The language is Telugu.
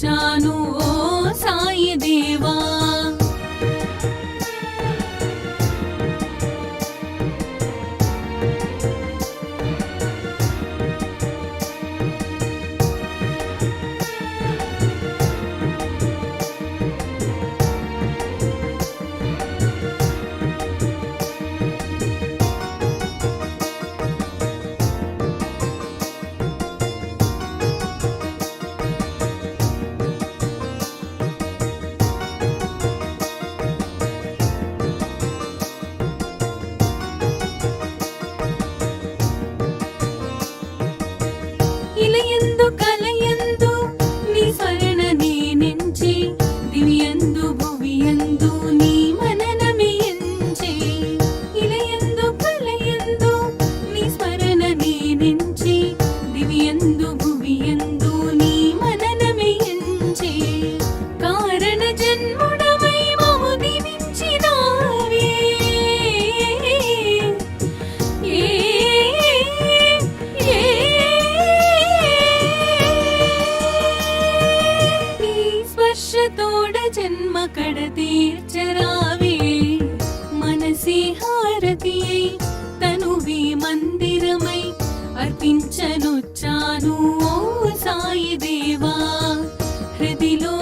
వచ్చాను ఓ సాయి దేవా. ఇలయందు కలయందు నీ స్మరణ నేనెంచి, దివ్యందు భువియందు నీ మననమే ఎంచి. ఇలయందు కలయందు నీ స్మరణ నేనెంచి, దివ్యందు భువియందు నీ మననమే ఎంచి. కారణ జన్ముడవై మము దీవించినావే, స్పర్శతోడ జన్మ కడ తీర్చరావే. మనసి హారతియై తనువి మందిరమై అర్పించనొచ్చాను ఓ సాయి దేవా. హృదిలో